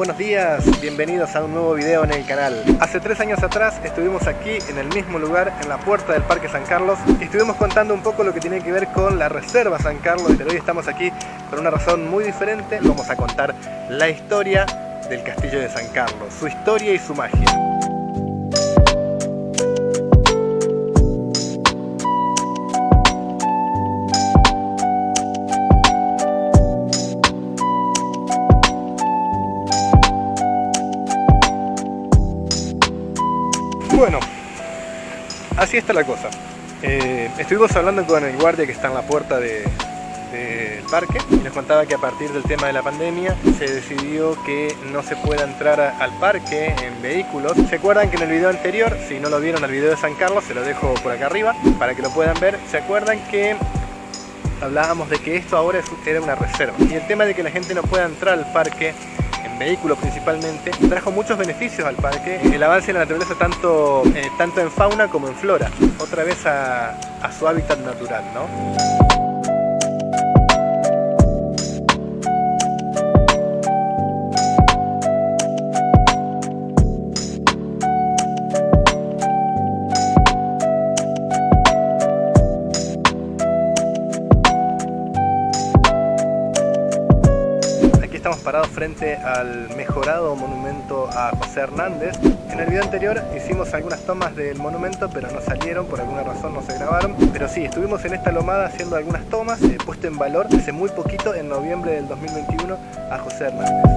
buenos días, bienvenidos a un nuevo video en el canal. Hace 3 años atrás estuvimos aquí en el mismo lugar, en la puerta del Parque San Carlos, y estuvimos contando un poco lo que tiene que ver con la Reserva San Carlos, pero hoy estamos aquí por una razón muy diferente. Vamos a contar la historia del Castillo de San Carlos, su historia y su magia. Bueno, así está la cosa. Estuvimos hablando con el guardia que está en la puerta del parque y nos contaba que a partir del tema de la pandemia se decidió que no se pueda entrar al parque en vehículos. ¿Se acuerdan que en el video anterior, si no lo vieron, el video de San Carlos, se lo dejo por acá arriba para que lo puedan ver? ¿Se acuerdan que hablábamos de que esto ahora era una reserva? Y el tema de que la gente no pueda entrar al parque vehículos principalmente, trajo muchos beneficios al parque, el avance en la naturaleza tanto en fauna como en flora, otra vez a su hábitat natural, ¿no? Estamos parados frente al mejorado monumento a José Hernández. En el video anterior hicimos algunas tomas del monumento, pero no salieron, por alguna razón no se grabaron. Pero sí, estuvimos en esta lomada haciendo algunas tomas, puesto en valor hace muy poquito, en noviembre del 2021, a José Hernández.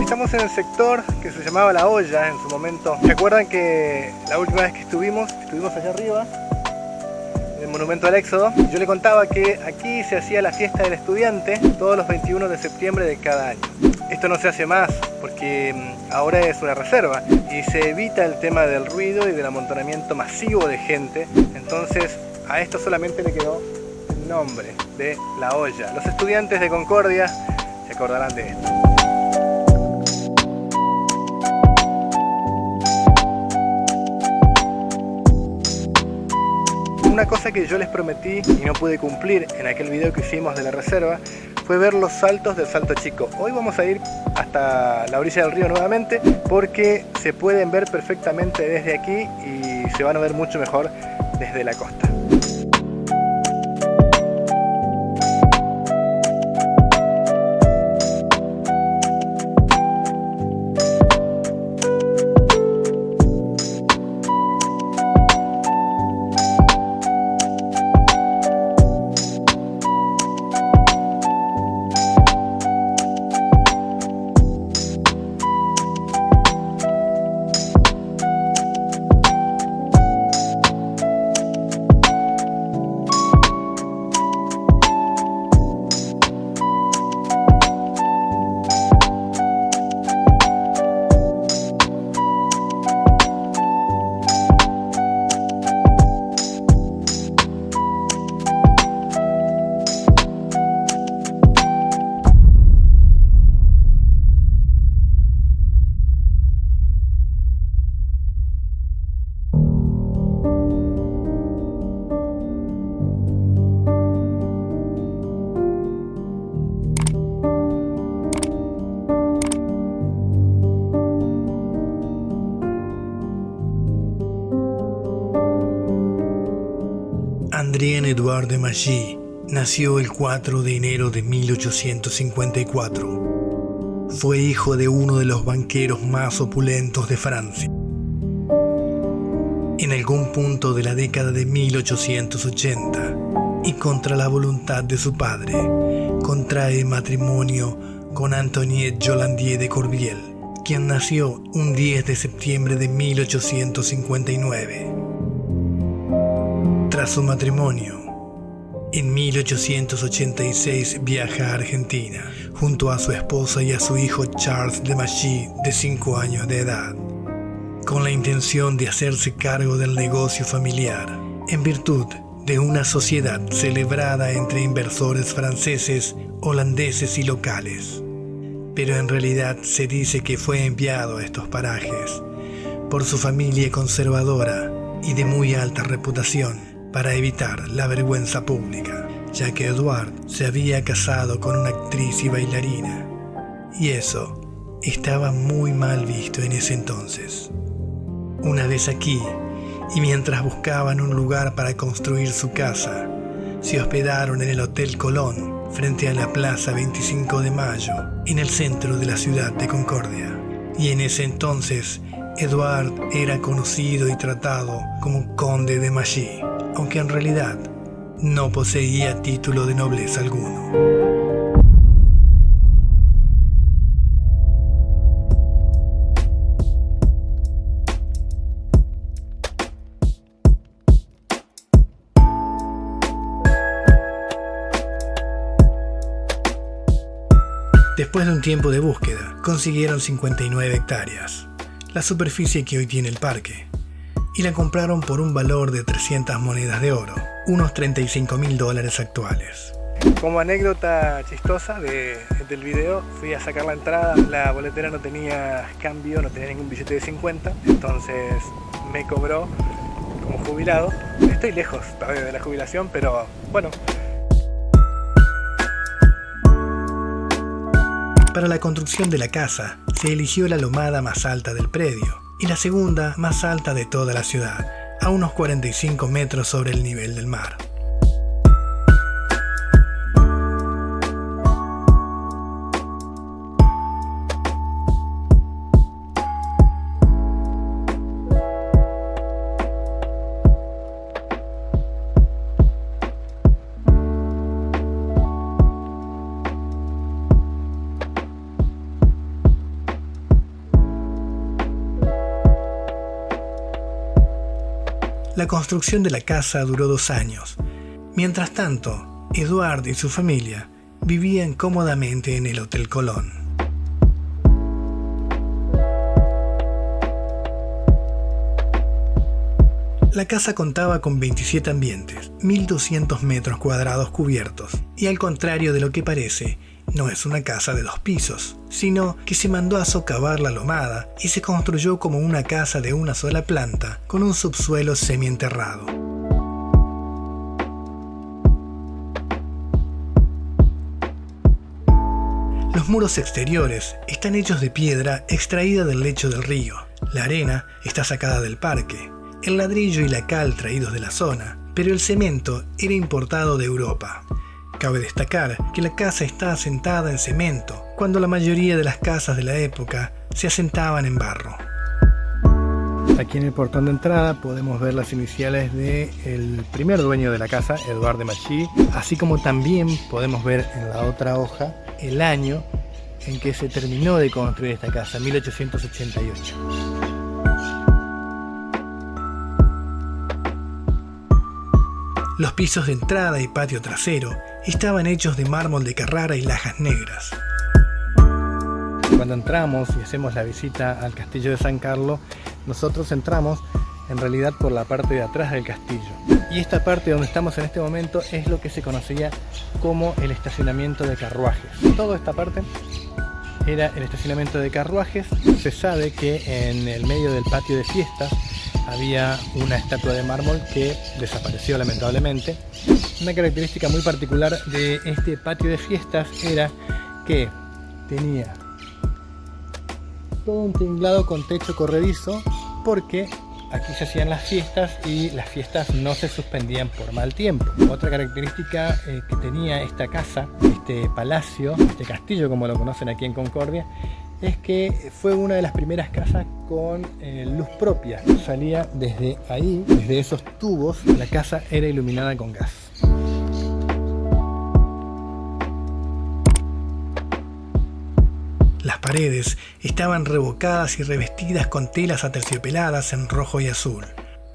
Estamos en el sector que se llamaba La Olla en su momento. ¿Se acuerdan que la última vez que estuvimos allá arriba, en el Monumento al Éxodo? Yo le contaba que aquí se hacía la fiesta del estudiante todos los 21 de septiembre de cada año. Esto no se hace más porque ahora es una reserva y se evita el tema del ruido y del amontonamiento masivo de gente. Entonces a esto solamente le quedó el nombre de La Olla. Los estudiantes de Concordia se acordarán de esto. Una cosa que yo les prometí y no pude cumplir en aquel video que hicimos de la reserva fue ver los saltos del Salto Chico. Hoy vamos a ir hasta la orilla del río nuevamente porque se pueden ver perfectamente desde aquí y se van a ver mucho mejor desde la costa. Andrien-Édouard de Magie nació el 4 de enero de 1854. Fue hijo de uno de los banqueros más opulentos de Francia. En algún punto de la década de 1880, y contra la voluntad de su padre, contrae matrimonio con Antoinette Jollandier de Corbière, quien nació un 10 de septiembre de 1859. Tras su matrimonio, en 1886 viaja a Argentina junto a su esposa y a su hijo Charles de Magie, de 5 años de edad. con la intención de hacerse cargo del negocio familiar, en virtud de una sociedad celebrada entre inversores franceses, holandeses y locales. Pero en realidad se dice que fue enviado a estos parajes por su familia conservadora y de muy alta reputación para evitar la vergüenza pública, ya que Edouard se había casado con una actriz y bailarina, y eso estaba muy mal visto en ese entonces. Una vez aquí, y mientras buscaban un lugar para construir su casa, se hospedaron en el Hotel Colón, frente a la Plaza 25 de Mayo, en el centro de la ciudad de Concordia. Y en ese entonces, Edouard era conocido y tratado como Conde de Mailly, aunque en realidad no poseía título de nobleza alguno. Después de un tiempo de búsqueda, consiguieron 59 hectáreas, la superficie que hoy tiene el parque, y la compraron por un valor de 300 monedas de oro, unos $35.000 actuales. Como anécdota chistosa del video, fui a sacar la entrada, la boletera no tenía cambio, no tenía ningún billete de 50, entonces me cobró como jubilado. Estoy lejos todavía de la jubilación, pero bueno. Para la construcción de la casa, se eligió la lomada más alta del predio y la segunda más alta de toda la ciudad, a unos 45 metros sobre el nivel del mar. La construcción de la casa duró 2 años. Mientras tanto, Edouard y su familia vivían cómodamente en el Hotel Colón. La casa contaba con 27 ambientes, 1.200 metros cuadrados cubiertos, y al contrario de lo que parece, no es una casa de 2 pisos, sino que se mandó a socavar la lomada y se construyó como una casa de una sola planta con un subsuelo semienterrado. Los muros exteriores están hechos de piedra extraída del lecho del río. La arena está sacada del parque, el ladrillo y la cal traídos de la zona, pero el cemento era importado de Europa. Cabe destacar que la casa está asentada en cemento, cuando la mayoría de las casas de la época se asentaban en barro. Aquí en el portón de entrada podemos ver las iniciales del primer dueño de la casa, Edouard de Mailly, así como también podemos ver en la otra hoja el año en que se terminó de construir esta casa, 1888. Los pisos de entrada y patio trasero estaban hechos de mármol de Carrara y lajas negras. Cuando entramos y hacemos la visita al castillo de San Carlos, nosotros entramos en realidad por la parte de atrás del castillo. Y esta parte donde estamos en este momento es lo que se conocía como el estacionamiento de carruajes. Toda esta parte era el estacionamiento de carruajes. Se sabe que en el medio del patio de fiestas había una estatua de mármol que desapareció lamentablemente. Una característica muy particular de este patio de fiestas era que tenía todo un tinglado con techo corredizo, porque aquí se hacían las fiestas y las fiestas no se suspendían por mal tiempo. Otra característica que tenía esta casa, este palacio, este castillo como lo conocen aquí en Concordia, es que fue una de las primeras casas con luz propia. Salía desde ahí, desde esos tubos, la casa era iluminada con gas. Las paredes estaban revocadas y revestidas con telas aterciopeladas en rojo y azul.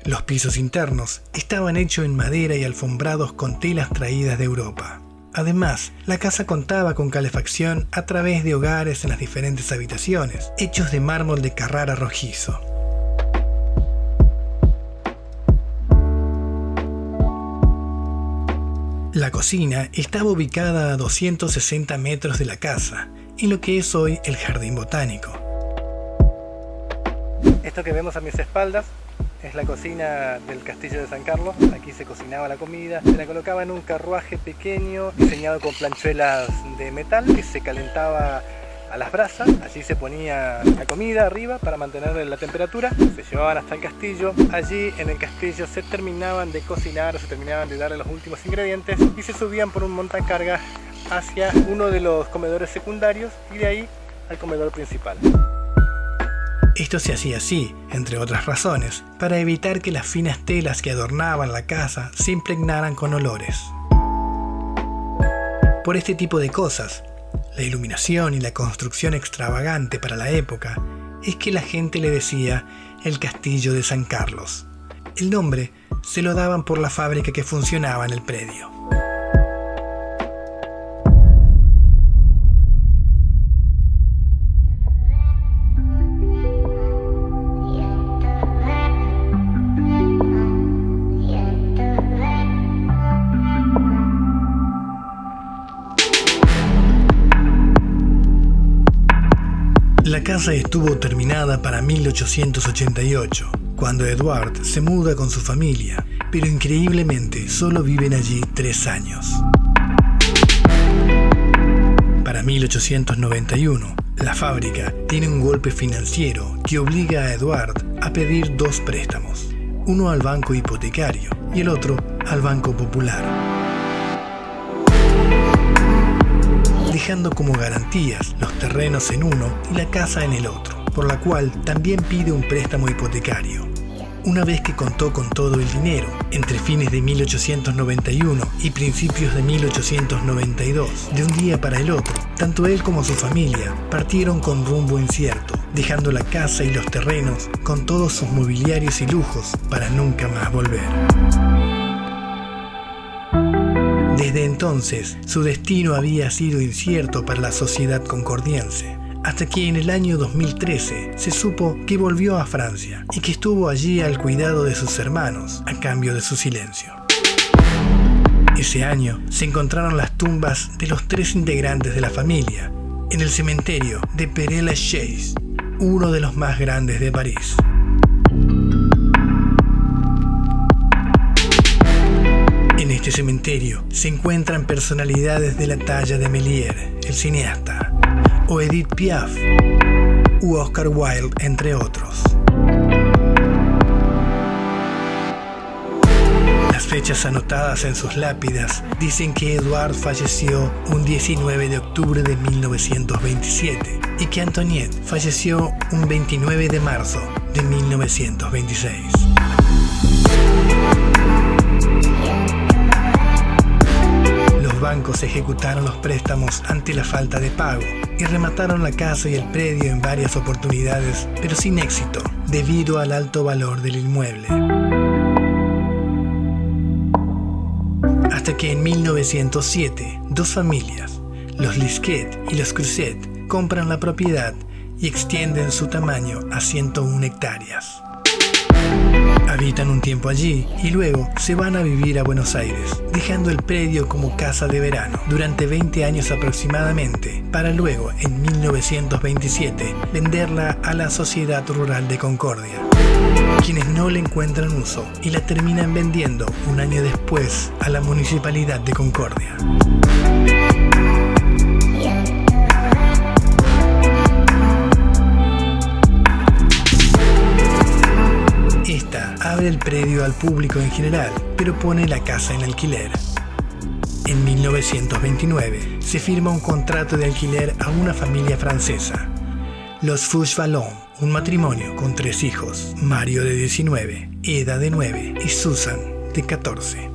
Los pisos internos estaban hechos en madera y alfombrados con telas traídas de Europa. Además, la casa contaba con calefacción a través de hogares en las diferentes habitaciones, hechos de mármol de Carrara rojizo. La cocina estaba ubicada a 260 metros de la casa, en lo que es hoy el Jardín Botánico. Esto que vemos a mis espaldas es la cocina del Castillo de San Carlos. Aquí se cocinaba la comida, se la colocaba en un carruaje pequeño diseñado con planchuelas de metal que se calentaba a las brasas. Allí se ponía la comida arriba para mantener la temperatura, se llevaban hasta el castillo. Allí en el castillo se terminaban de cocinar o se terminaban de darle los últimos ingredientes y se subían por un montacargas hacia uno de los comedores secundarios y de ahí al comedor principal. Esto se hacía así, entre otras razones, para evitar que las finas telas que adornaban la casa se impregnaran con olores. Por este tipo de cosas, la iluminación y la construcción extravagante para la época, es que la gente le decía el Castillo de San Carlos. El nombre se lo daban por la fábrica que funcionaba en el predio. La casa estuvo terminada para 1888, cuando Edward se muda con su familia, pero increíblemente solo viven allí 3 años. Para 1891, la fábrica tiene un golpe financiero que obliga a Edward a pedir 2 préstamos, uno al banco hipotecario y el otro al Banco Popular, dejando como garantías los terrenos en uno y la casa en el otro, por la cual también pide un préstamo hipotecario. Una vez que contó con todo el dinero, entre fines de 1891 y principios de 1892, de un día para el otro, tanto él como su familia partieron con rumbo incierto, dejando la casa y los terrenos con todos sus mobiliarios y lujos para nunca más volver. Desde entonces, su destino había sido incierto para la sociedad concordiense, hasta que en el año 2013 se supo que volvió a Francia y que estuvo allí al cuidado de sus hermanos a cambio de su silencio. Ese año se encontraron las tumbas de los 3 integrantes de la familia en el cementerio de Père-Lachaise, uno de los más grandes de París. En este cementerio se encuentran personalidades de la talla de Méliès, el cineasta, o Edith Piaf, u Oscar Wilde, entre otros. Las fechas anotadas en sus lápidas dicen que Edward falleció un 19 de octubre de 1927 y que Antoniette falleció un 29 de marzo de 1926. Los bancos ejecutaron los préstamos ante la falta de pago y remataron la casa y el predio en varias oportunidades, pero sin éxito, debido al alto valor del inmueble. Hasta que en 1907, 2 familias, los Lisquet y los Creuset, compran la propiedad y extienden su tamaño a 101 hectáreas. Habitan un tiempo allí y luego se van a vivir a Buenos Aires, dejando el predio como casa de verano durante 20 años aproximadamente, para luego, en 1927, venderla a la Sociedad Rural de Concordia, quienes no le encuentran uso y la terminan vendiendo un año después a la Municipalidad de Concordia. Esta abre el predio al público en general, pero pone la casa en alquiler. En 1929 se firma un contrato de alquiler a una familia francesa, los Fauchelevent, un matrimonio con 3 hijos, Mario de 19, Eda de 9 y Susan de 14.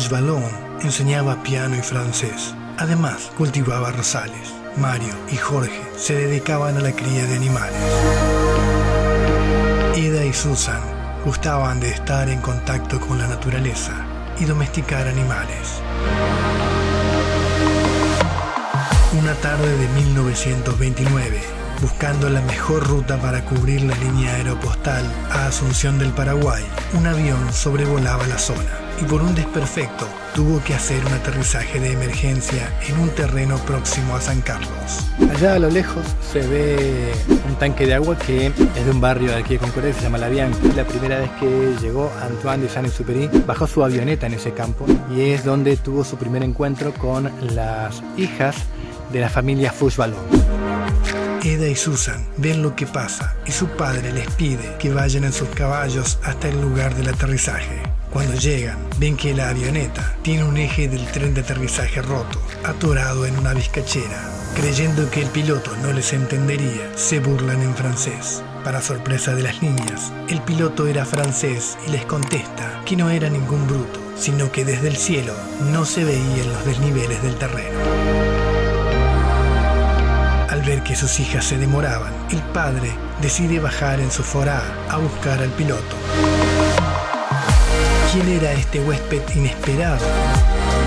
Fouchevallon enseñaba piano y francés. Además, cultivaba rosales. Mario y Jorge se dedicaban a la cría de animales. Eda y Susan gustaban de estar en contacto con la naturaleza y domesticar animales. Una tarde de 1929, buscando la mejor ruta para cubrir la línea aeropostal a Asunción del Paraguay, un avión sobrevolaba la zona y por un desperfecto tuvo que hacer un aterrizaje de emergencia en un terreno próximo a San Carlos. Allá a lo lejos se ve un tanque de agua que es de un barrio de aquí de Concordia, se llama La Bianca. La primera vez que llegó Antoine de Saint-Exupéry, bajó su avioneta en ese campo y es donde tuvo su primer encuentro con las hijas de la familia Fouchevallon. Eda y Susan ven lo que pasa y su padre les pide que vayan en sus caballos hasta el lugar del aterrizaje. Cuando llegan, ven que la avioneta tiene un eje del tren de aterrizaje roto, atorado en una vizcachera. Creyendo que el piloto no les entendería, se burlan en francés. Para sorpresa de las niñas, el piloto era francés y les contesta que no era ningún bruto, sino que desde el cielo no se veían los desniveles del terreno. Al ver que sus hijas se demoraban, el padre decide bajar en su forá a buscar al piloto. ¿Quién era este huésped inesperado?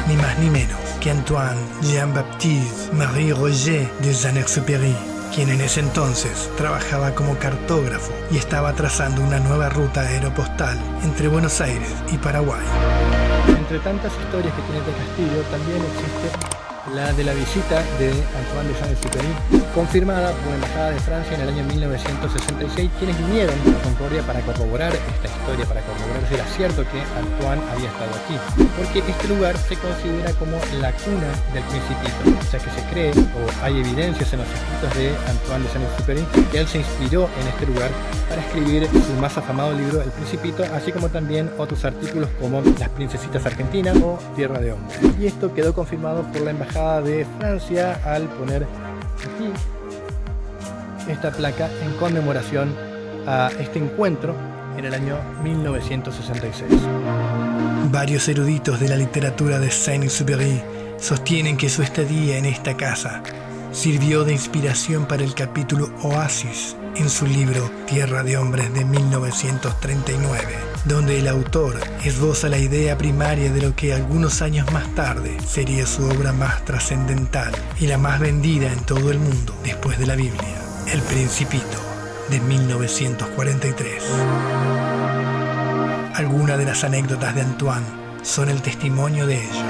Ni más ni menos que Antoine Jean-Baptiste Marie Roger de Saint-Exupéry, quien en ese entonces trabajaba como cartógrafo y estaba trazando una nueva ruta aeropostal entre Buenos Aires y Paraguay. Entre tantas historias que tiene este castillo, también existe la de la visita de Antoine de Saint-Exupéry, confirmada por la Embajada de Francia en el año 1966, quienes vinieron a Concordia para corroborar esta historia, para corroborar si era cierto que Antoine había estado aquí, porque este lugar se considera como la cuna del Principito, o sea que se cree, o hay evidencias en los escritos de Antoine de Saint-Exupéry, que él se inspiró en este lugar para escribir su más afamado libro El Principito, así como también otros artículos como Las Princesitas Argentinas o Tierra de Hombres. Y esto quedó confirmado por la Embajada de Francia al poner aquí esta placa en conmemoración a este encuentro en el año 1966. Varios eruditos de la literatura de Saint-Exupéry sostienen que su estadía en esta casa sirvió de inspiración para el capítulo Oasis en su libro Tierra de Hombres de 1939, donde el autor esboza la idea primaria de lo que algunos años más tarde sería su obra más trascendental y la más vendida en todo el mundo después de la Biblia, El Principito, de 1943. Algunas de las anécdotas de Antoine son el testimonio de ello.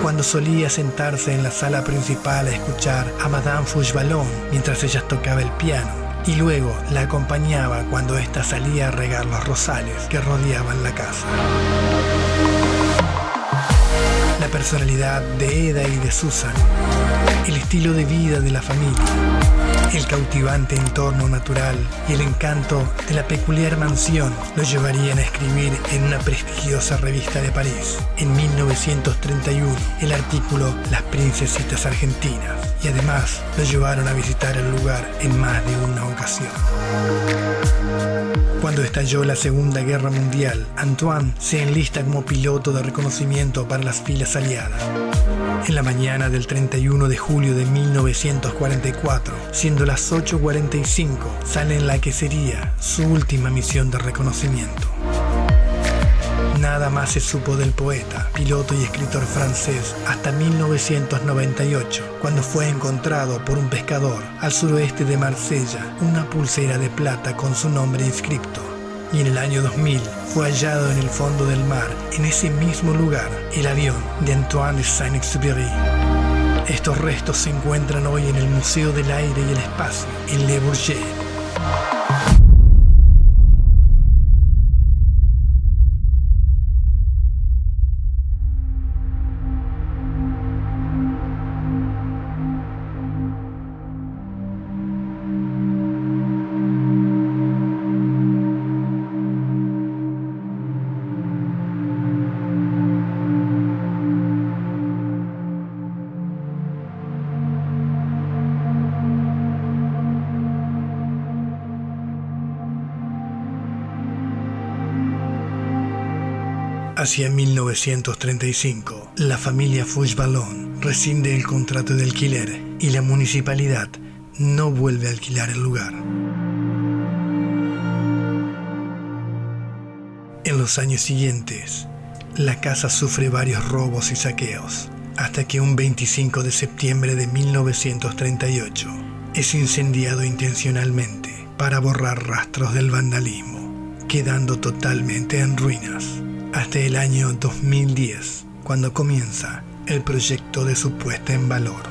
Cuando solía sentarse en la sala principal a escuchar a Madame Fouchevallon mientras ella tocaba el piano, y luego la acompañaba cuando ésta salía a regar los rosales que rodeaban la casa. La personalidad de Eda y de Susan, el estilo de vida de la familia, el cautivante entorno natural y el encanto de la peculiar mansión lo llevarían a escribir en una prestigiosa revista de París, en 1931, el artículo Las Princesitas Argentinas, y además lo llevaron a visitar el lugar en más de una ocasión. Cuando estalló la Segunda Guerra Mundial, Antoine se enlista como piloto de reconocimiento para las filas aliadas. En la mañana del 31 de julio de 1944, siendo las 8:45, sale en la que sería su última misión de reconocimiento. Nada más se supo del poeta, piloto y escritor francés hasta 1998, cuando fue encontrado por un pescador al suroeste de Marsella una pulsera de plata con su nombre inscripto. Y en el año 2000 fue hallado en el fondo del mar, en ese mismo lugar, el avión de Antoine de Saint-Exupéry. Estos restos se encuentran hoy en el Museo del Aire y el Espacio, en Le Bourget. Hacia 1935, la familia Fauchelevent rescinde el contrato de alquiler y la municipalidad no vuelve a alquilar el lugar. En los años siguientes, la casa sufre varios robos y saqueos, hasta que un 25 de septiembre de 1938 es incendiado intencionalmente para borrar rastros del vandalismo, quedando totalmente en ruinas, hasta el año 2010, cuando comienza el proyecto de su puesta en valor.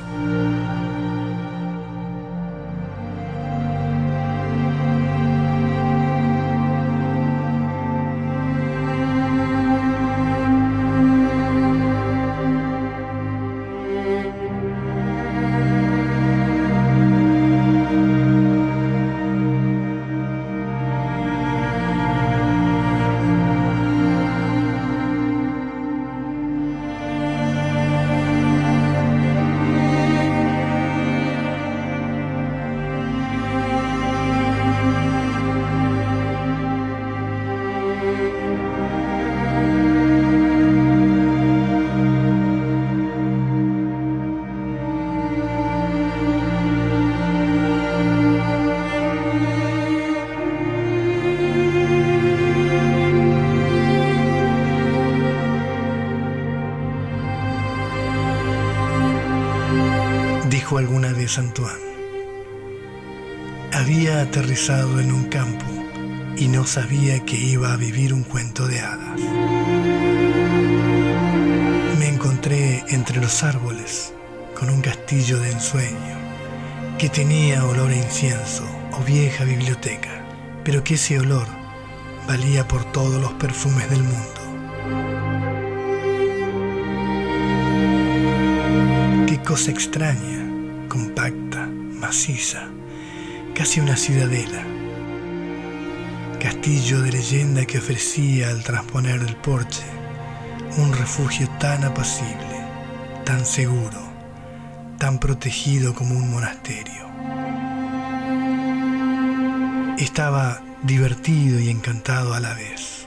Dijo alguna vez Antoine: había aterrizado en un campo y no sabía que iba a vivir un cuento de hadas. Me encontré entre los árboles con un castillo de ensueño que tenía olor a incienso o vieja biblioteca, pero que ese olor valía por todos los perfumes del mundo. Qué cosa extraña, compacta, maciza, casi una ciudadela. Castillo de leyenda que ofrecía al transponer del porche un refugio tan apacible, tan seguro, tan protegido como un monasterio. Estaba divertido y encantado a la vez.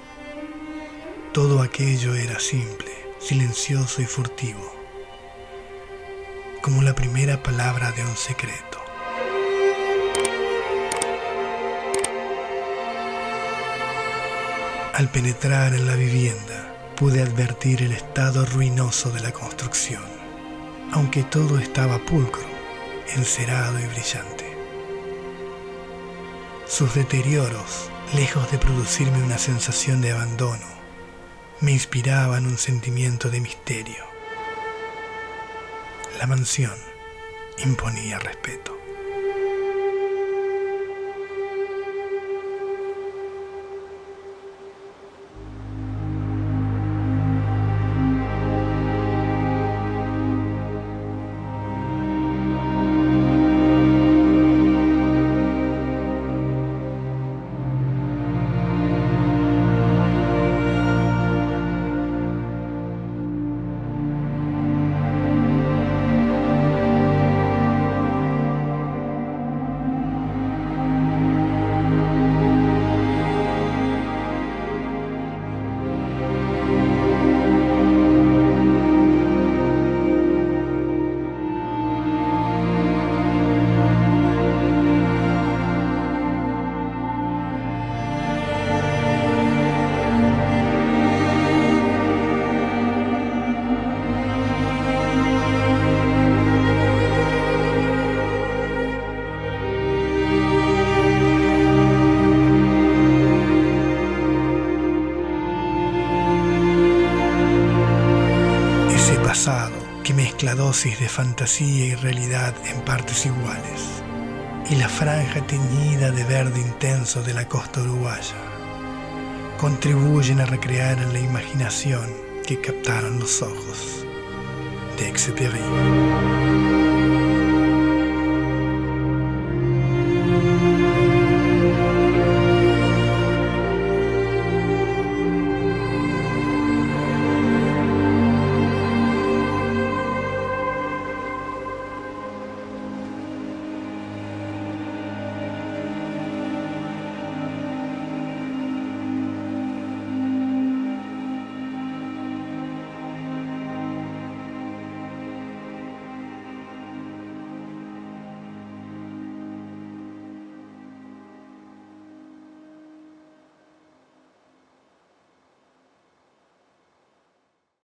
Todo aquello era simple, silencioso y furtivo, como la primera palabra de un secreto. Al penetrar en la vivienda, pude advertir el estado ruinoso de la construcción, aunque todo estaba pulcro, encerado y brillante. Sus deterioros, lejos de producirme una sensación de abandono, me inspiraban un sentimiento de misterio. La mansión imponía respeto. Que mezcla dosis de fantasía y realidad en partes iguales, y la franja teñida de verde intenso de la costa uruguaya contribuyen a recrear en la imaginación que captaron los ojos de Exupéry.